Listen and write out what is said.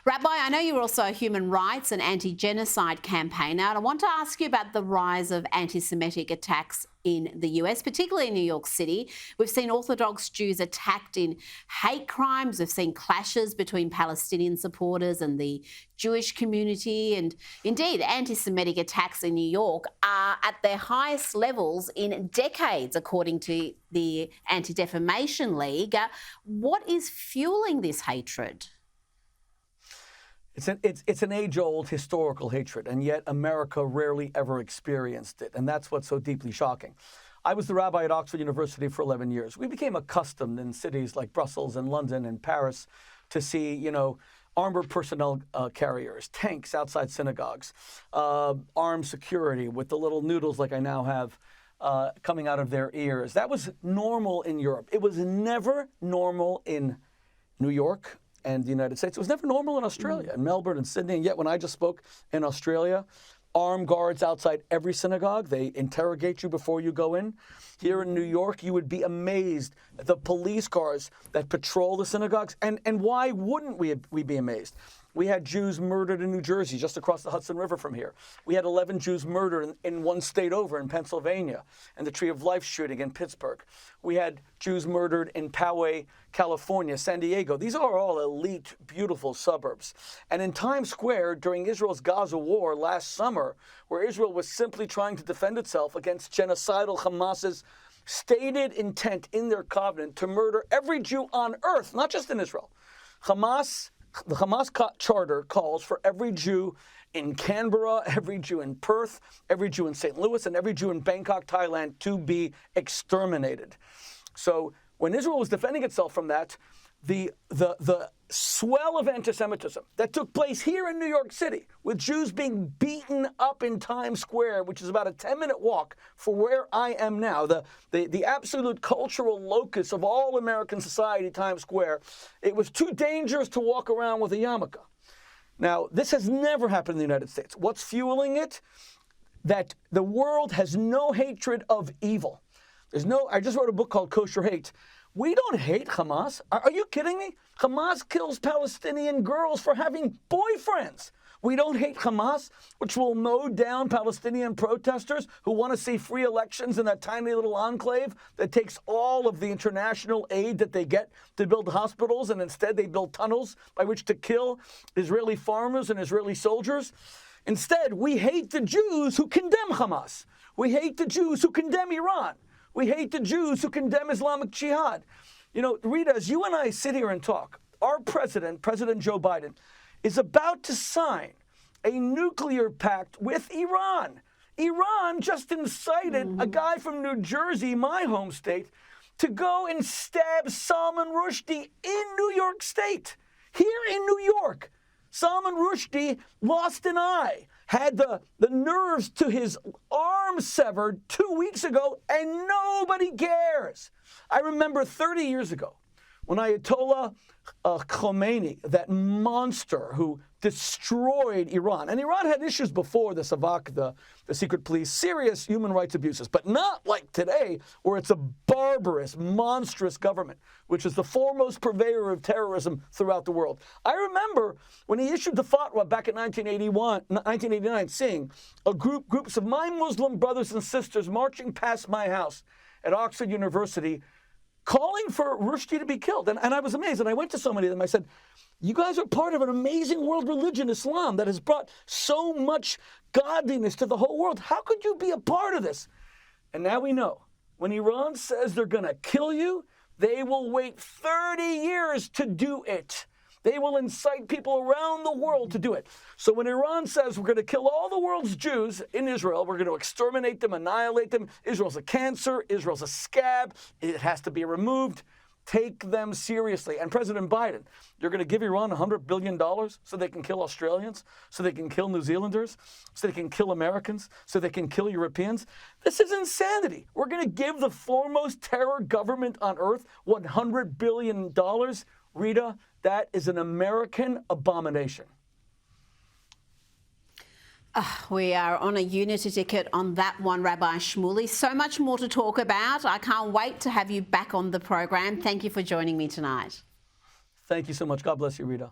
Rabbi, I know you're also a human rights and anti-genocide campaigner, and I want to ask you about the rise of anti-Semitic attacks in the US, particularly in New York City. We've seen Orthodox Jews attacked in hate crimes. We've seen clashes between Palestinian supporters and the Jewish community. And indeed, anti-Semitic attacks in New York are at their highest levels in decades, according to the Anti-Defamation League. What is fueling this hatred? It's an age-old historical hatred, and yet America rarely ever experienced it, and that's what's so deeply shocking. I was the rabbi at Oxford University for 11 years. We became accustomed in cities like Brussels and London and Paris to see, armored personnel carriers, tanks outside synagogues, armed security with the little noodles like I now have coming out of their ears. That was normal in Europe. It was never normal in New York and the United States. It was never normal in Australia, in Melbourne and Sydney. And yet when I just spoke in Australia, armed guards outside every synagogue. They interrogate you before you go in. Here in New York, you would be amazed at the police cars that patrol the synagogues. And why wouldn't we be amazed? We had Jews murdered in New Jersey, just across the Hudson River from here. We had 11 Jews murdered in one state over, in Pennsylvania, and the Tree of Life shooting in Pittsburgh. We had Jews murdered in Poway, California, San Diego. These are all elite, beautiful suburbs. And in Times Square, during Israel's Gaza war last summer, where Israel was simply trying to defend itself against genocidal Hamas's stated intent in their covenant to murder every Jew on earth, not just in Israel. The Hamas charter calls for every Jew in Canberra, every Jew in Perth, every Jew in St. Louis, and every Jew in Bangkok, Thailand to be exterminated. So when Israel was defending itself from that, the swell of anti-Semitism that took place here in New York City, with Jews being beaten up in Times Square, which is about a 10-minute walk from where I am now, the absolute cultural locus of all American society, Times Square, it was too dangerous to walk around with a yarmulke. Now, this has never happened in the United States. What's fueling it? That the world has no hatred of evil. I just wrote a book called Kosher Hate. We don't hate Hamas. Are you kidding me? Hamas kills Palestinian girls for having boyfriends. We don't hate Hamas, which will mow down Palestinian protesters who want to see free elections in that tiny little enclave that takes all of the international aid that they get to build hospitals, and instead they build tunnels by which to kill Israeli farmers and Israeli soldiers. Instead, we hate the Jews who condemn Hamas. We hate the Jews who condemn Iran. We hate the Jews who condemn Islamic Jihad. Rita, as you and I sit here and talk, our president, President Joe Biden, is about to sign a nuclear pact with Iran. Iran just incited a guy from New Jersey, my home state, to go and stab Salman Rushdie in New York State. Here in New York, Salman Rushdie lost an eye, had the nerves to his arm severed 2 weeks ago, and nobody cares. I remember 30 years ago when Ayatollah Khomeini, that monster who destroyed Iran, and Iran had issues before the Savak, the secret police, serious human rights abuses, but not like today, where it's a barbarous, monstrous government, which is the foremost purveyor of terrorism throughout the world. I remember when he issued the fatwa back in 1989, seeing groups of my Muslim brothers and sisters marching past my house at Oxford University, calling for Rushdie to be killed. And I was amazed. And I went to so many of them. I said, you guys are part of an amazing world religion, Islam, that has brought so much godliness to the whole world. How could you be a part of this? And now we know, when Iran says they're going to kill you, they will wait 30 years to do it. They will incite people around the world to do it. So when Iran says we're going to kill all the world's Jews in Israel, we're going to exterminate them, annihilate them, Israel's a cancer, Israel's a scab, it has to be removed, take them seriously. And President Biden, you're going to give Iran $100 billion so they can kill Australians, so they can kill New Zealanders, so they can kill Americans, so they can kill Europeans. This is insanity. We're going to give the foremost terror government on earth $100 billion. Rita, that is an American abomination. We are on a unity ticket on that one, Rabbi Shmuley. So much more to talk about. I can't wait to have you back on the program. Thank you for joining me tonight. Thank you so much. God bless you, Rita.